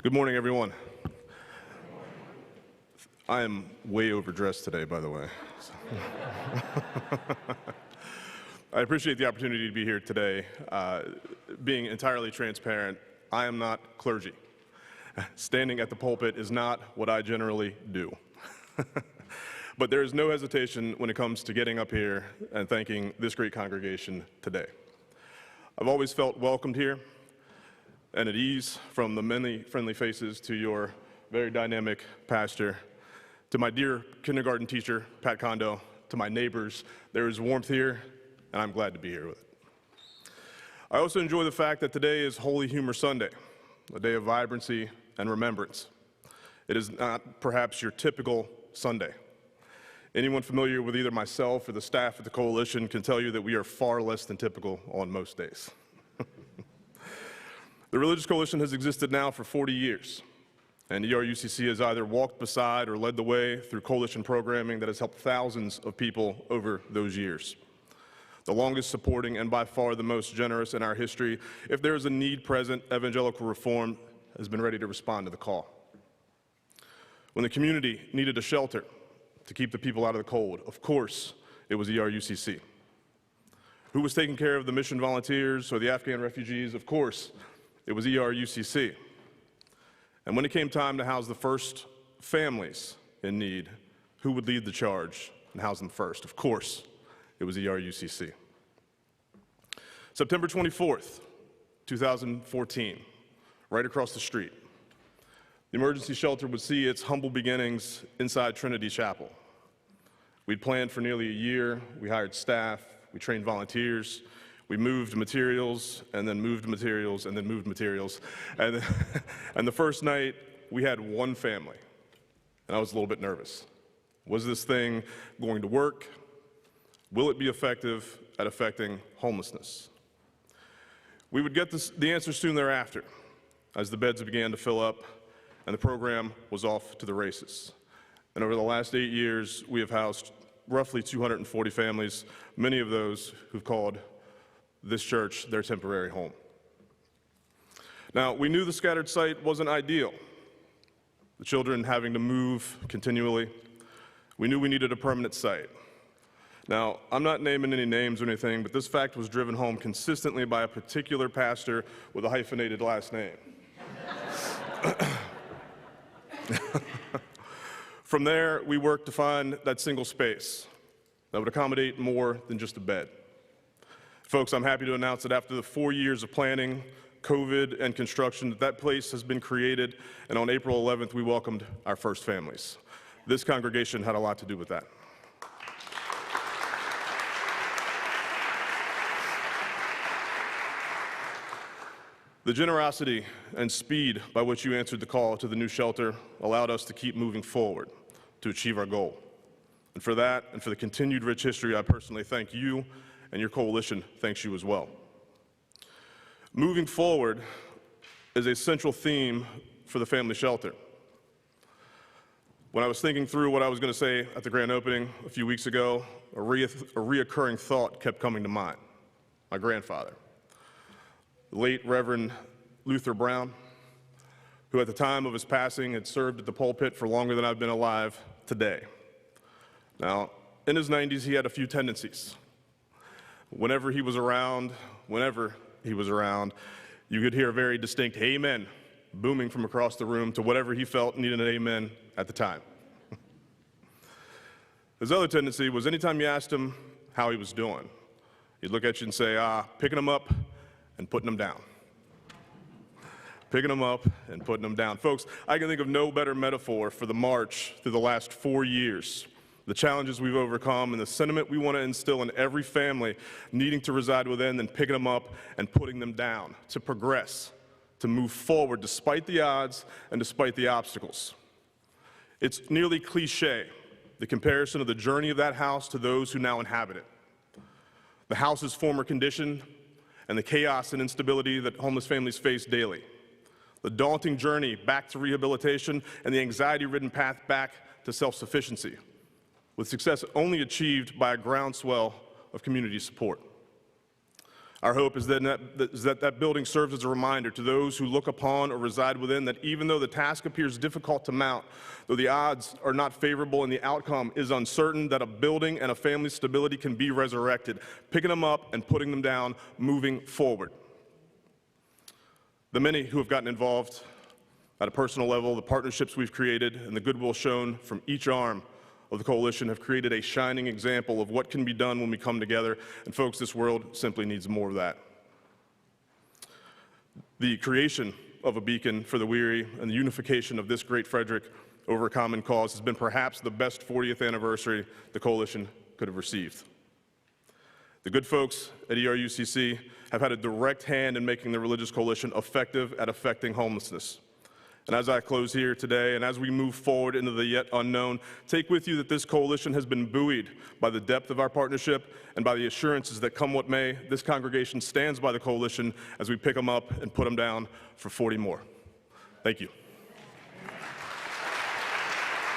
Good morning, everyone. I am way overdressed today, by the way. I appreciate the opportunity to be here today. Being entirely transparent, I am not clergy. Standing at the pulpit is not what I generally do. But there is no hesitation when it comes to getting up here and thanking this great congregation today. I've always felt welcomed here and at ease, from the many friendly faces to your very dynamic pastor, to my dear kindergarten teacher, Pat Kondo, to my neighbors. There is warmth here, and I'm glad to be here with it. I also enjoy the fact that today is Holy Humor Sunday, a day of vibrancy and remembrance. It is not perhaps your typical Sunday. Anyone familiar with either myself or the staff at the Coalition can tell you that we are far less than typical on most days. The Religious Coalition has existed now for 40 years, and ERUCC has either walked beside or led the way through coalition programming that has helped thousands of people over those years. The longest supporting and by far the most generous in our history. If there is a need present, Evangelical Reform has been ready to respond to the call. When the community needed a shelter to keep the people out of the cold, of course, it was ERUCC. Who was taking care of the mission volunteers or the Afghan refugees? Of course, it was ERUCC. And when it came time to house the first families in need, who would lead the charge and house them first? Of course, it was ERUCC. September 24th, 2014, right across the street, the emergency shelter would see its humble beginnings inside Trinity Chapel. We'd planned for nearly a year. We hired staff. We trained volunteers. We moved materials, and then moved materials, and then moved materials. And the first night, we had one family, and I was a little bit nervous. Was this thing going to work? Will it be effective at affecting homelessness? We would get the answer soon thereafter, as the beds began to fill up, and the program was off to the races. And over the last 8 years, we have housed roughly 240 families, many of those who've called this church their temporary home. Now, we knew the scattered site wasn't ideal, the children having to move continually. We knew we needed a permanent site. Now, I'm not naming any names or anything, but this fact was driven home consistently by a particular pastor with a hyphenated last name. From there, we worked to find that single space that would accommodate more than just a bed. Folks, I'm happy to announce that after the 4 years of planning, COVID, and construction, that place has been created, and on April 11th, we welcomed our first families. This congregation had a lot to do with that. The generosity and speed by which you answered the call to the new shelter allowed us to keep moving forward to achieve our goal. And for that, and for the continued rich history, I personally thank you, and your coalition thanks you as well. Moving forward is a central theme for the family shelter. When I was thinking through what I was going to say at the grand opening a few weeks ago, a reoccurring thought kept coming to mind. My grandfather, the late Reverend Luther Brown, who at the time of his passing had served at the pulpit for longer than I've been alive today. Now, in his 90s, he had a few tendencies. Whenever he was around, you could hear a very distinct amen booming from across the room to whatever he felt needed an amen at the time. His other tendency was anytime you asked him how he was doing, he'd look at you and say, picking him up and putting him down. Picking them up and putting them down. Folks, I can think of no better metaphor for the march through the last 4 years, the challenges we've overcome, and the sentiment we want to instill in every family needing to reside within than picking them up and putting them down, to progress, to move forward despite the odds and despite the obstacles. It's nearly cliche, the comparison of the journey of that house to those who now inhabit it. The house's former condition and the chaos and instability that homeless families face daily. The daunting journey back to rehabilitation and the anxiety-ridden path back to self-sufficiency, with success only achieved by a groundswell of community support. Our hope is that building serves as a reminder to those who look upon or reside within that even though the task appears difficult to mount, though the odds are not favorable and the outcome is uncertain, that a building and a family's stability can be resurrected, picking them up and putting them down, moving forward. The many who have gotten involved at a personal level, the partnerships we've created, and the goodwill shown from each arm of the coalition have created a shining example of what can be done when we come together. And folks, this world simply needs more of that. The creation of a beacon for the weary and the unification of this great Frederick over a common cause has been perhaps the best 40th anniversary the coalition could have received. The good folks at ERUCC have had a direct hand in making the religious coalition effective at affecting homelessness. And as I close here today, and as we move forward into the yet unknown, take with you that this coalition has been buoyed by the depth of our partnership and by the assurances that come what may, this congregation stands by the coalition as we pick them up and put them down for 40 more. Thank you.